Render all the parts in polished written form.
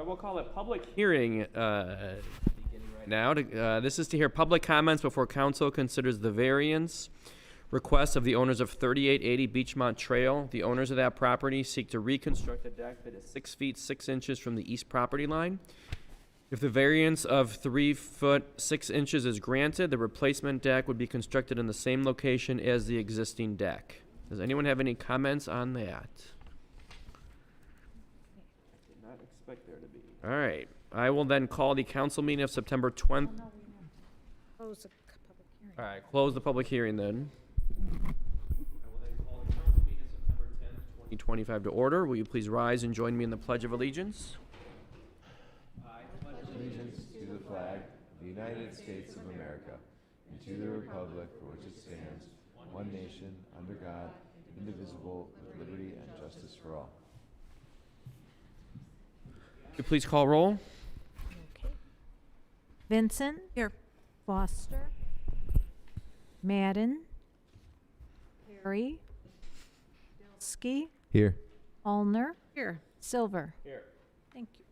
We'll call it public hearing beginning right now. This is to hear public comments before council considers the variance request of the owners of 3880 Beachmont Trail. The owners of that property seek to reconstruct a deck that is 6 feet 6 inches from the east property line. If the variance of 3 foot 6 inches is granted, the replacement deck would be constructed in the same location as the existing deck. Does anyone have any comments on that? Did not expect there to be. All right. I will then call the council meeting of September 20th. Close the public hearing. All right, close the public hearing then. I will then call the council meeting of September 10th, 2025 to order. Will you please rise and join me in the Pledge of Allegiance? Allegiance to the flag of the United States of America and to the republic for which it stands, one nation, under God, indivisible, with liberty and justice for all. Could you please call roll? Okay. Vincent. Here. Foster. Madden. Perry. Bilski. Here. Allner. Here. Silver. Here. Thank you.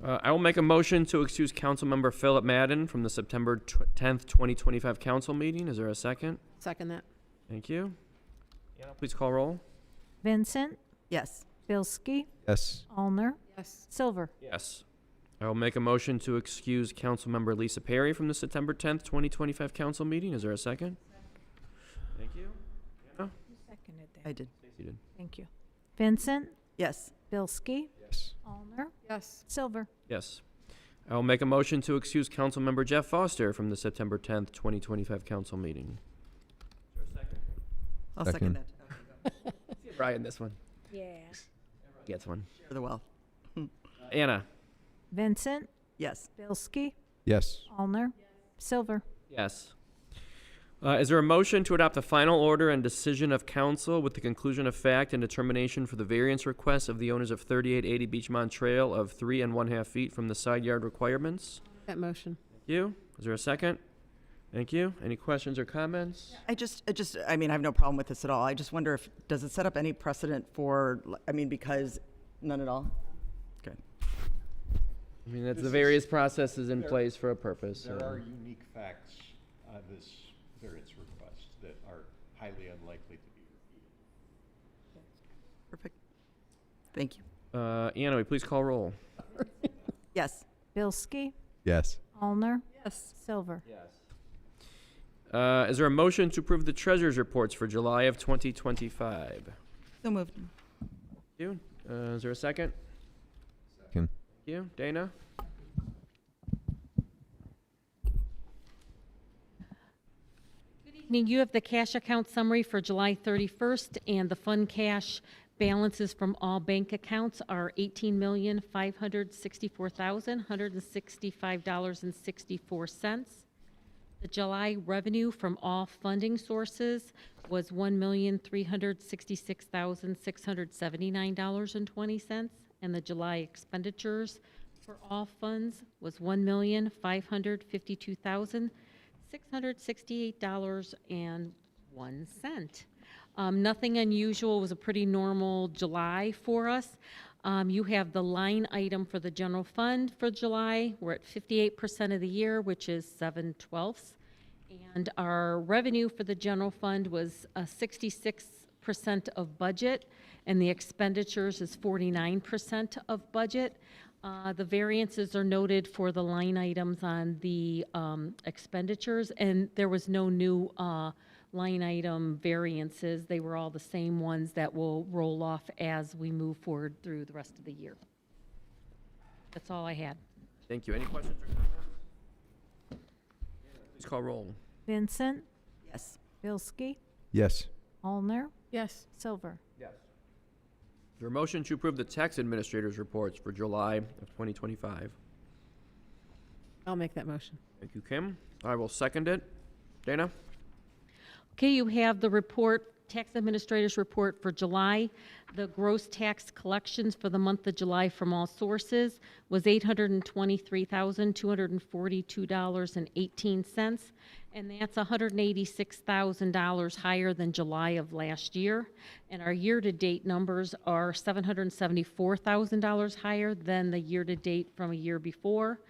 I will make a motion to excuse Councilmember Philip Madden from the September 10th, 2025 council meeting. Is there a second? Second that. Thank you. Anna, please call roll. Vincent. Yes. Bilski. Yes. Allner. Yes. Silver. Yes. I will make a motion to excuse Councilmember Lisa Perry from the September 10th, 2025 council meeting. Is there a second? Thank you. Anna? You seconded that. I did. Stacy did. Thank you. Vincent. Yes. Bilski. Yes. Allner. Yes. Silver. Yes. I will make a motion to excuse Councilmember Jeff Foster from the September 10th, 2025 council meeting. Is there a second? I'll Second. second that. Brian, this one. Yeah. Gets one. Share the wealth. Anna? Vincent. Yes. Bilski. Yes. Allner. Silver. Yes. Is there a motion to adopt the final order and decision of council with the conclusion of fact and determination for the variance request of the owners of 3880 Beachmont Trail of 3 1/2 feet from the side yard requirements? That motion. Thank you. Is there a second? Thank you. Any questions or comments? I mean, I have no problem with this at all. I just wonder if, does it set up any precedent for, because none at all? Good. I mean, that's the various processes in place for a purpose. There so. are unique facts on this variance request that are highly unlikely to be repeated. Perfect. Thank you. Anna, will you please call roll? Yes. Bilski. Yes. Allner. Yes. Silver. Yes. Is there a motion to approve the treasurer's reports for July of 2025? So moved. Thank you. Is there a second? Second. Thank you. Dana? Evening. You have the cash account summary for July 31st, and the fund cash balances from all bank accounts are $18,564,165.64. The July revenue from all funding sources was $1,366,679.20, and the July expenditures for all funds was $1,552,668.01. Nothing unusual. It was a pretty normal July for us. You have the line item for the general fund for July. We're at 58% of the year, which is 7/12. And our revenue for the general fund was 66% of budget, and the expenditures is 49% of budget. The variances are noted for the line items on the expenditures, and there was no new line item variances. They were all the same ones that will roll off as we move forward through the rest of the year. That's all I had. Thank you. Any questions or comments? Please call roll. Vincent. Yes. Bilski. Yes. Allner. Yes. Silver. Yes. Is there a motion to approve the tax administrator's reports for July of 2025? I'll make that motion. Thank you, Kim. I will second it. Dana? Okay, you have the report Tax Administrator's Report for July. The gross tax collections for the month of July from all sources was $823,242.18, and that's $186,000 higher than July of last year. And our year-to-date numbers are $774,000 higher than the year-to-date from a year before.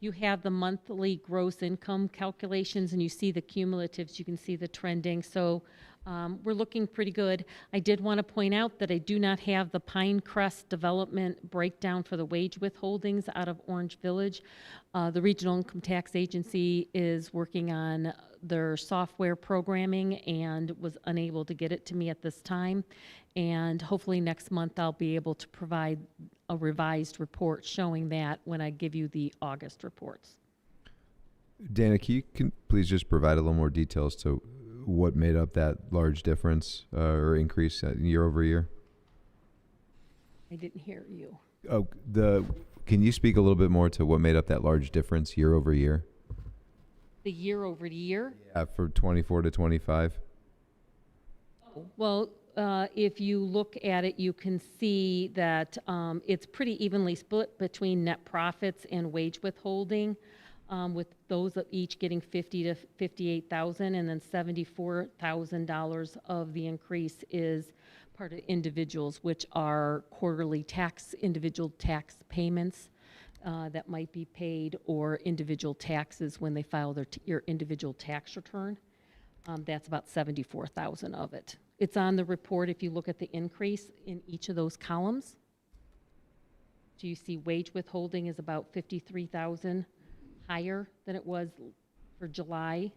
You have the monthly gross income calculations, and you see the cumulatives, you can see the trending, so we're looking pretty good. I did want to point out that I do not have the Pinecrest development breakdown for the wage withholdings out of Orange Village. The Regional Income Tax Agency is working on their software programming and was unable to get it to me at this time. And hopefully next month I'll be able to provide a revised report showing that when I give you the August reports. Dana, can please just provide a little more details to what made up that large difference or increase year over year? I didn't hear you. Oh, can you speak a little bit more to what made up that large difference year over year? The year over year? For 24 to 25? Well, if you look at it, you can see that it's pretty evenly split between net profits and wage withholding, with those of each getting 50 to 58,000, and then $74,000 of the increase is part of individuals, which are quarterly individual tax payments that might be paid, or individual taxes when they file your individual tax return. That's about 74,000 of it. It's on the report if you look at the increase in each of those columns. So you see wage withholding is about 53,000 higher than it was for July,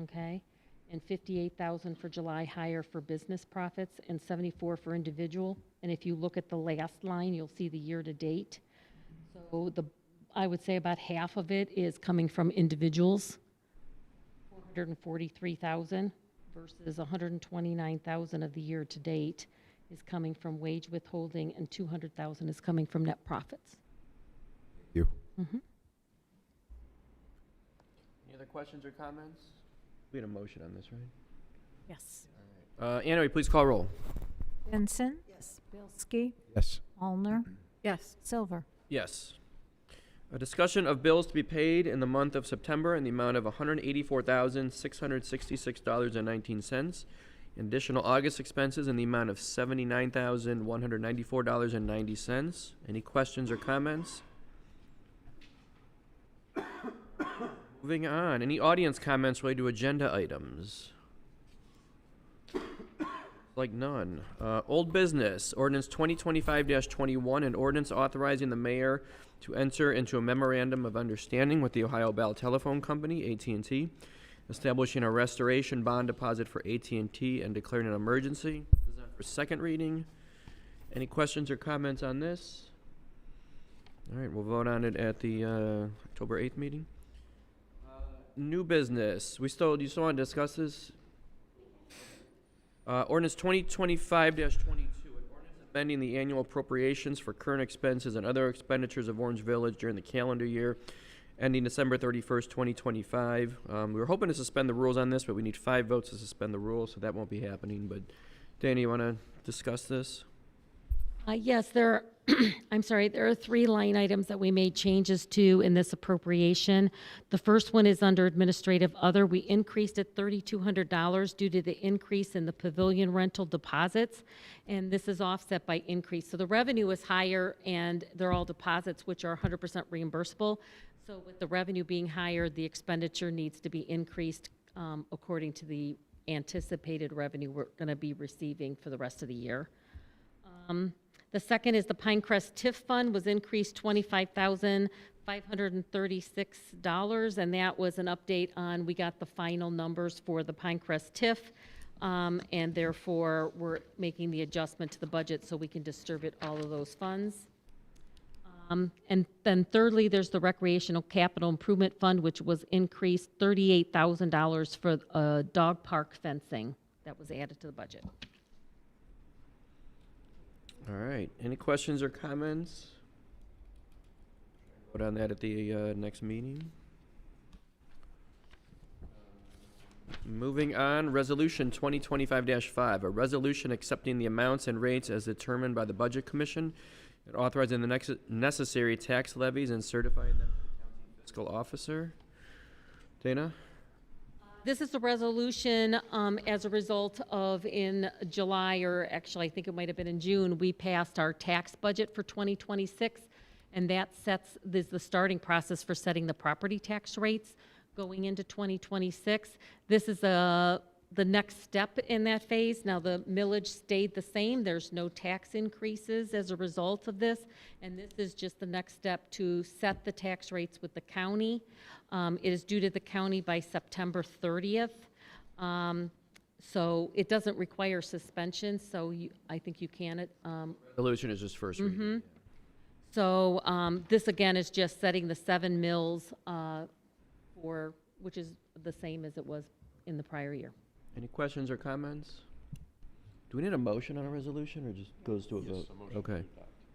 okay? And 58,000 for July higher for business profits, and 74 for individual. And if you look at the last line, you'll see the year-to-date. So I would say about half of it is coming from individuals, 443,000 versus 129,000 of the year-to-date is coming from wage withholding, and 200,000 is coming from net profits. Thank you. Mm-hmm. Any other questions or comments? We had a motion on this, right? Yes. Anna, will you please call roll? Vincent. Yes. Bilski. Yes. Allner. Yes. Silver. Yes. A discussion of bills to be paid in the month of September in the amount of $184,666.19. Additional August expenses in the amount of $79,194.90. Any questions or comments? Moving on. Any audience comments related to agenda items? Like none. Old business, ordinance 2025-21, an ordinance authorizing the mayor to enter into a memorandum of understanding with the Ohio Bell Telephone Company, AT&T, establishing a restoration bond deposit for AT&T and declaring an emergency. This is on for second reading. Any questions or comments on this? All right, we'll vote on it at the October 8th meeting. New business. You still want to discuss this? Ordinance 2025-22, an ordinance amending the annual appropriations for current expenses and other expenditures of Orange Village during the calendar year ending December 31st, 2025. We were hoping to suspend the rules on this, but we need 5 votes to suspend the rules, so that won't be happening. But Danny, you want to discuss this? Yes, there are 3 line items that we made changes to in this appropriation. The first one is under administrative other. We increased it $3,200 due to the increase in the pavilion rental deposits, and this is offset by increase. So the revenue is higher, and they're all deposits, which are 100% reimbursable. So with the revenue being higher, the expenditure needs to be increased according to the anticipated revenue we're going to be receiving for the rest of the year. The second is the Pinecrest TIF fund was increased $25,536, and that was an update on, we got the final numbers for the Pinecrest TIF, and therefore we're making the adjustment to the budget so we can distribute all of those funds. And then thirdly, there's the Recreational Capital Improvement Fund, which was increased $38,000 for dog park fencing that was added to the budget. All right. Any questions or comments? Vote on that at the next meeting. Moving on, Resolution 2025-5, a resolution accepting the amounts and rates as determined by the Budget Commission and authorizing the necessary tax levies and certifying them to the county fiscal officer. Dana? This is a resolution as a result of in July, or actually I think it might have been in June, we passed our tax budget for 2026, and that is the starting process for setting the property tax rates going into 2026. This is the next step in that phase. Now, the millage stayed the same. There's no tax increases as a result of this, and this is just the next step to set the tax rates with the county. It is due to the county by September 30th. So it doesn't require suspension, so I think you can. Resolution is just first reading. So this, again, is just setting the 7 mills which is the same as it was in the prior year. Any questions or comments? Do we need a motion on a resolution, or just goes to a vote? Okay.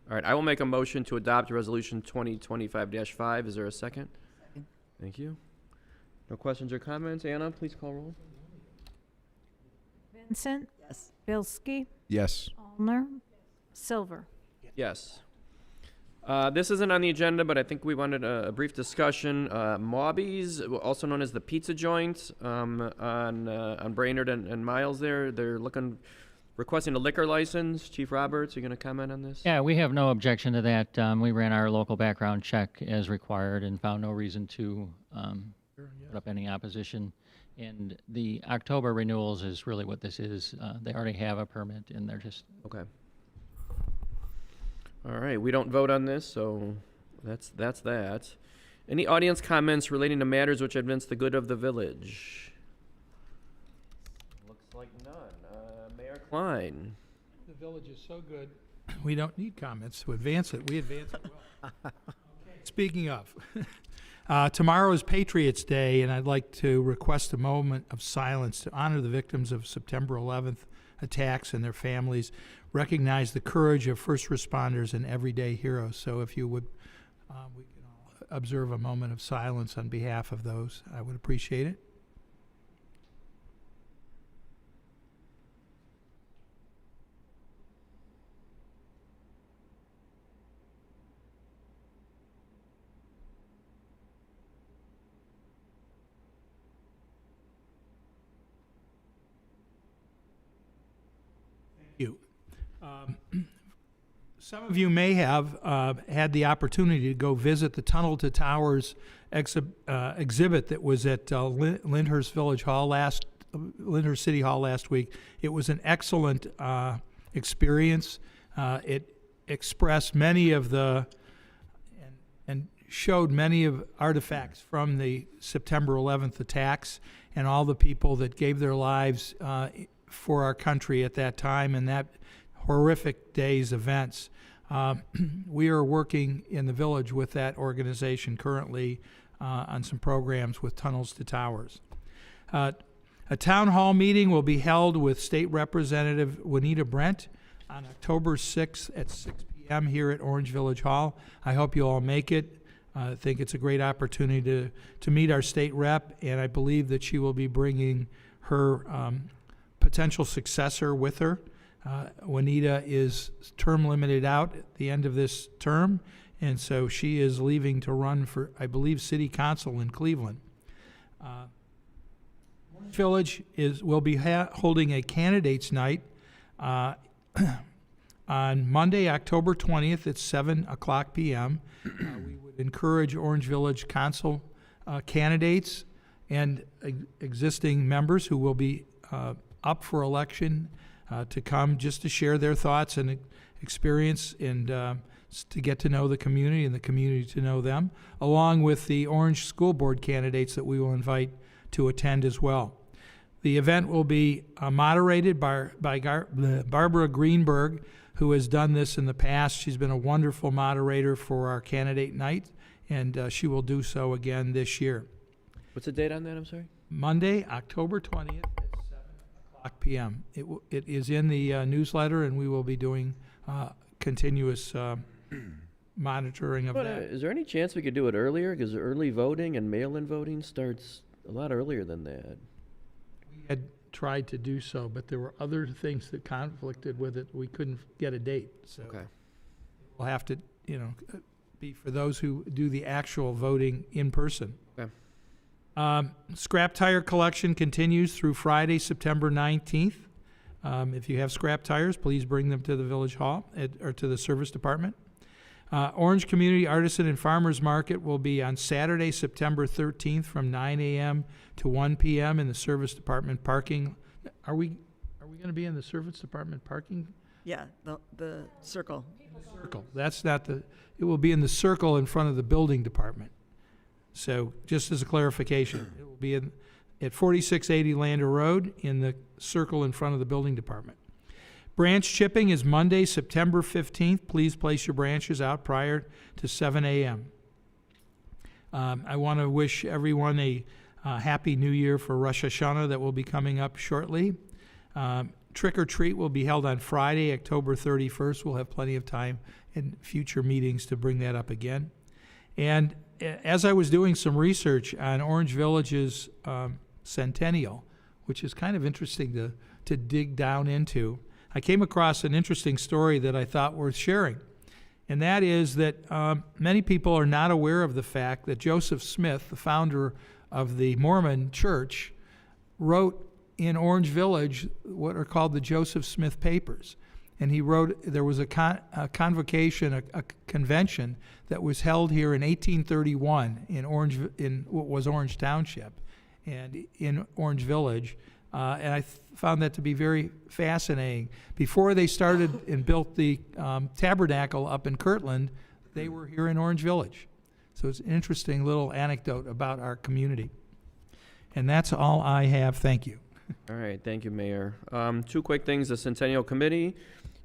All right, I will make a motion to adopt Resolution 2025-5. Is there a second? Second. Thank you. No questions or comments? Anna, please call roll. Vincent, Yes. Bilski, Yes. Allner, Silver. Yes. This isn't on the agenda, but I think we wanted a brief discussion. Mobbies, also known as the Pizza Joint, on Brainerd and Miles there, they're requesting a liquor license. Chief Roberts, you going to comment on this? Yeah, we have no objection to that. We ran our local background check as required and found no reason to put up any opposition. And the October renewals is really what this is. They already have a permit, and they're just Okay. All right, we don't vote on this, so that's that. Any audience comments relating to matters which advance the good of the village? Looks like none. Mayor Klein. The village is so good, we don't need comments to advance it. We advance it well. Speaking of, tomorrow is Patriots Day, and I'd like to request a moment of silence to honor the victims of September 11th attacks and their families, recognize the courage of first responders and everyday heroes. So if you would, we can all observe a moment of silence on behalf of those. I would appreciate it. You. Some of you may have had the opportunity to go visit the Tunnel to Towers exhibit that was at Lyndhurst City Hall last week. It was an excellent experience. It expressed many of the and showed many of artifacts from the September 11th attacks and all the people that gave their lives for our country at that time and that horrific day's events. We are working in the village with that organization currently on some programs with Tunnels to Towers. A town hall meeting will be held with State Representative Juanita Brent on October 6th at 6 p.m. here at Orange Village Hall. I hope you all make it. I think it's a great opportunity to meet our state rep, and I believe that she will be bringing her potential successor with her. Juanita is term limited out at the end of this term, and so she is leaving to run for, I believe, city council in Cleveland. Village will be holding a candidates night on Monday, October 20th at 7 o'clock p.m. We would encourage Orange Village Council candidates and existing members who will be up for election to come just to share their thoughts and experience and to get to know the community and the community to know them, along with the Orange School Board candidates that we will invite to attend as well. The event will be moderated by Barbara Greenberg, who has done this in the past. She's been a wonderful moderator for our candidate night, and she will do so again this year. What's the date on that, I'm sorry? Monday, October 20th. P.m. It is in the newsletter, and we will be doing continuous monitoring of that. Is there any chance we could do it earlier? Because early voting and mail-in voting starts a lot earlier than that. had tried to do so, but there were other things that conflicted with it. We couldn't get a date. So Okay. we'll have to, be for those who do the actual voting in person. Okay. Scrap tire collection continues through Friday, September 19th. If you have scrap tires, please bring them to the Village Hall or to the Service Department. Orange Community Artisan and Farmers Market will be on Saturday, September 13th from 9 a.m. to 1 p.m. in the Service Department parking. Are we going to be in the Service Department parking Yeah, the circle. circle? That's not it will be in the circle in front of the Building Department. So just as a clarification, it will be at 4680 Lander Road in the circle in front of the Building Department. Branch chipping is Monday, September 15th. Please place your branches out prior to 7 a.m. I want to wish everyone a happy new year for Rosh Hashanah that will be coming up shortly. Trick or treat will be held on Friday, October 31st. We'll have plenty of time in future meetings to bring that up again. And as I was doing some research on Orange Village's centennial, which is kind of interesting to dig down into, I came across an interesting story that I thought worth sharing. And that is that many people are not aware of the fact that Joseph Smith, the founder of the Mormon Church, wrote in Orange Village what are called the Joseph Smith Papers. And he wrote, there was a convocation, a convention that was held here in 1831 in what was Orange Township and in Orange Village. And I found that to be very fascinating. Before they started and built the tabernacle up in Kirtland, they were here in Orange Village. So it's an interesting little anecdote about our community. And that's all I have. Thank you. All right, thank you, Mayor. Two quick things. The Centennial Committee,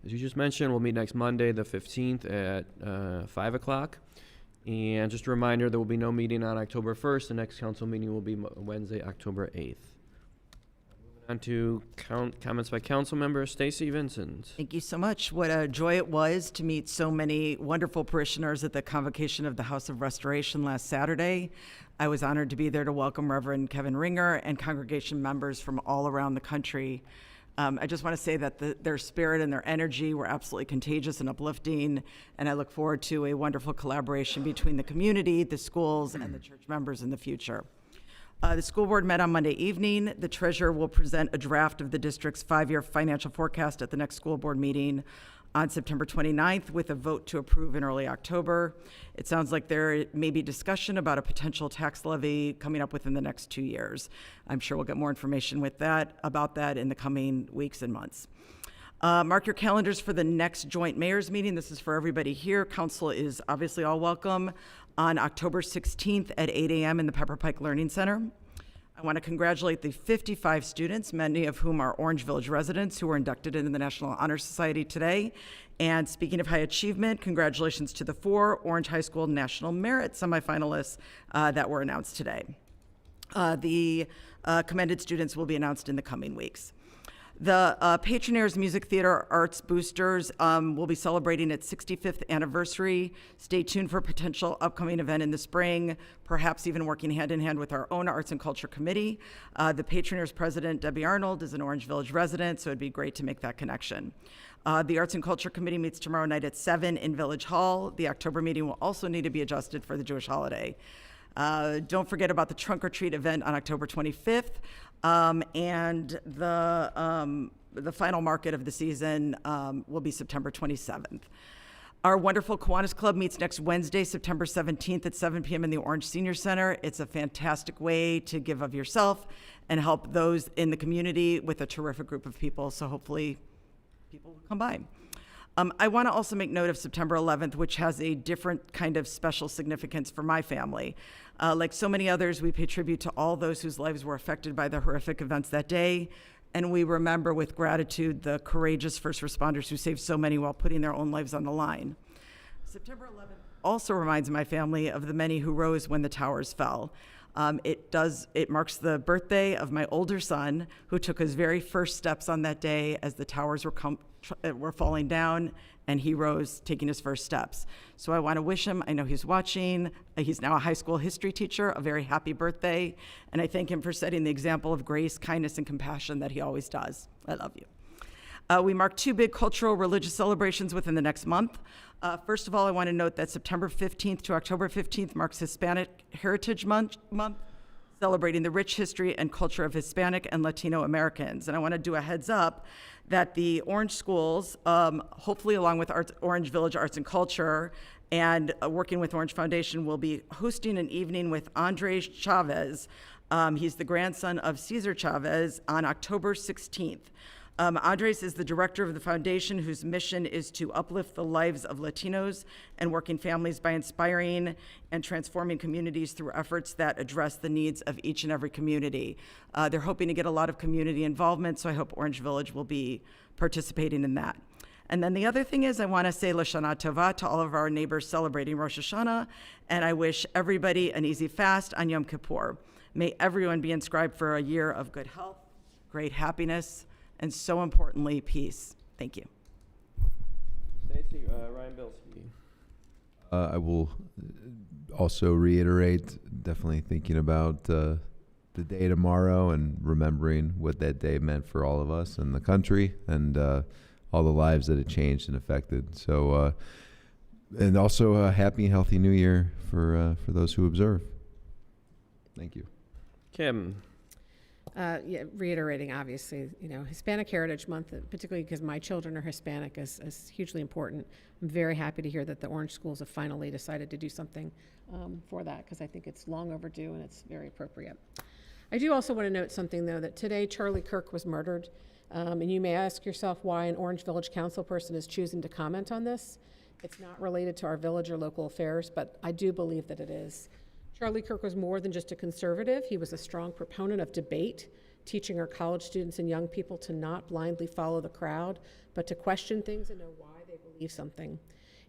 as you just mentioned, will meet next Monday, the 15th at 5 o'clock. And just a reminder, there will be no meeting on October 1st. The next council meeting will be Wednesday, October 8th. On to comments by council member Stacy Vincent. Thank you so much. What a joy it was to meet so many wonderful parishioners at the convocation of the House of Restoration last Saturday. I was honored to be there to welcome Reverend Kevin Ringer and congregation members from all around the country. I just want to say that their spirit and their energy were absolutely contagious and uplifting, and I look forward to a wonderful collaboration between the community, the schools, and the church members in the future. The school board met on Monday evening. The treasurer will present a draft of the district's 5-year financial forecast at the next school board meeting on September 29th with a vote to approve in early October. It sounds like there may be discussion about a potential tax levy coming up within the next 2 years. I'm sure we'll get more information about that in the coming weeks and months. Mark your calendars for the next joint mayor's meeting. This is for everybody here. Council is obviously all welcome on October 16th at 8 a.m. in the Pepper Pike Learning Center. I want to congratulate the 55 students, many of whom are Orange Village residents, who were inducted into the National Honor Society today. And speaking of high achievement, congratulations to the 4 Orange High School National Merit semifinalists that were announced today. The commended students will be announced in the coming weeks. The Patronaires Music Theater Arts Boosters will be celebrating its 65th anniversary. Stay tuned for a potential upcoming event in the spring, perhaps even working hand in hand with our own Arts and Culture Committee. The Patronaires president, Debbie Arnold, is an Orange Village resident, so it'd be great to make that connection. The Arts and Culture Committee meets tomorrow night at 7 in Village Hall. The October meeting will also need to be adjusted for the Jewish holiday. Don't forget about the Trunk or Treat event on October 25th. And the final market of the season will be September 27th. Our wonderful Kiwanis Club meets next Wednesday, September 17th at 7 p.m. in the Orange Senior Center. It's a fantastic way to give of yourself and help those in the community with a terrific group of people, so hopefully people will come by. I want to also make note of September 11th, which has a different kind of special significance for my family. Like so many others, we pay tribute to all those whose lives were affected by the horrific events that day, and we remember with gratitude the courageous first responders who saved so many while putting their own lives on the line. September 11th also reminds my family of the many who rose when the towers fell. It marks the birthday of my older son, who took his very first steps on that day as the towers were falling down, and he rose, taking his first steps. So I want to wish him, I know he's watching, he's now a high school history teacher, a very happy birthday, and I thank him for setting the example of grace, kindness, and compassion that he always does. I love you. We mark 2 big cultural religious celebrations within the next month. First of all, I want to note that September 15th to October 15th marks Hispanic Heritage Month, celebrating the rich history and culture of Hispanic and Latino Americans. And I want to do a heads up that the Orange Schools, hopefully along with Orange Village Arts and Culture and working with Orange Foundation, will be hosting an evening with Andres Chavez. He's the grandson of Cesar Chavez, on October 16th. Andres is the director of the foundation, whose mission is to uplift the lives of Latinos and working families by inspiring and transforming communities through efforts that address the needs of each and every community. They're hoping to get a lot of community involvement, so I hope Orange Village will be participating in that. And then the other thing is, I want to say Lashana Tova to all of our neighbors celebrating Rosh Hashanah, and I wish everybody an easy fast on Yom Kippur. May everyone be inscribed for a year of good health, great happiness, and so importantly, peace. Thank you. Stacy, Ryan Bilski. I will also reiterate, definitely thinking about the day tomorrow and remembering what that day meant for all of us and the country and all the lives that it changed and affected. So, and also a happy and healthy new year for those who observe. Thank you. Kim. Yeah, reiterating, obviously, Hispanic Heritage Month, particularly because my children are Hispanic, is hugely important. I'm very happy to hear that the Orange Schools have finally decided to do something for that, because I think it's long overdue and it's very appropriate. I do also want to note something, though, that today Charlie Kirk was murdered, and you may ask yourself why an Orange Village council person is choosing to comment on this. It's not related to our village or local affairs, but I do believe that it is. Charlie Kirk was more than just a conservative. He was a strong proponent of debate, teaching our college students and young people to not blindly follow the crowd, but to question things and know why they believe something.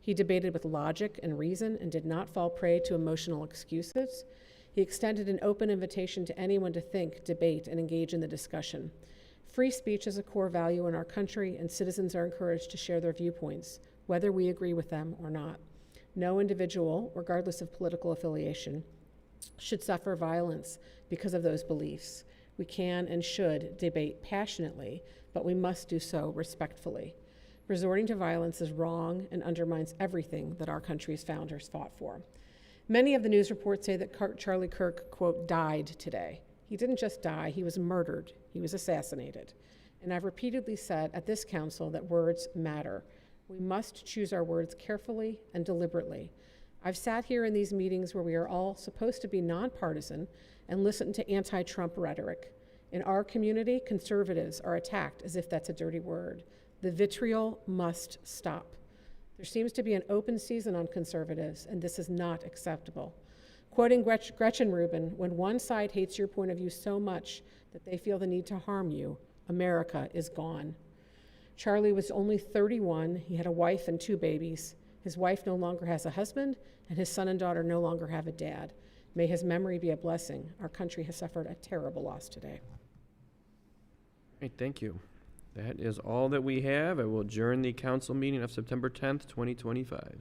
He debated with logic and reason and did not fall prey to emotional excuses. He extended an open invitation to anyone to think, debate, and engage in the discussion. Free speech is a core value in our country, and citizens are encouraged to share their viewpoints, whether we agree with them or not. No individual, regardless of political affiliation, should suffer violence because of those beliefs. We can and should debate passionately, but we must do so respectfully. Resorting to violence is wrong and undermines everything that our country's founders fought for. Many of the news reports say that Charlie Kirk, quote, died today. He didn't just die, he was murdered. He was assassinated. And I've repeatedly said at this council that words matter. We must choose our words carefully and deliberately. I've sat here in these meetings where we are all supposed to be nonpartisan and listen to anti-Trump rhetoric. In our community, conservatives are attacked as if that's a dirty word. The vitriol must stop. There seems to be an open season on conservatives, and this is not acceptable. Quoting Gretchen Rubin, when one side hates your point of view so much that they feel the need to harm you, America is gone. Charlie was only 31. He had a wife and 2 babies. His wife no longer has a husband, and his son and daughter no longer have a dad. May his memory be a blessing. Our country has suffered a terrible loss today. Great, thank you. That is all that we have. I will adjourn the council meeting of September 10th, 2025.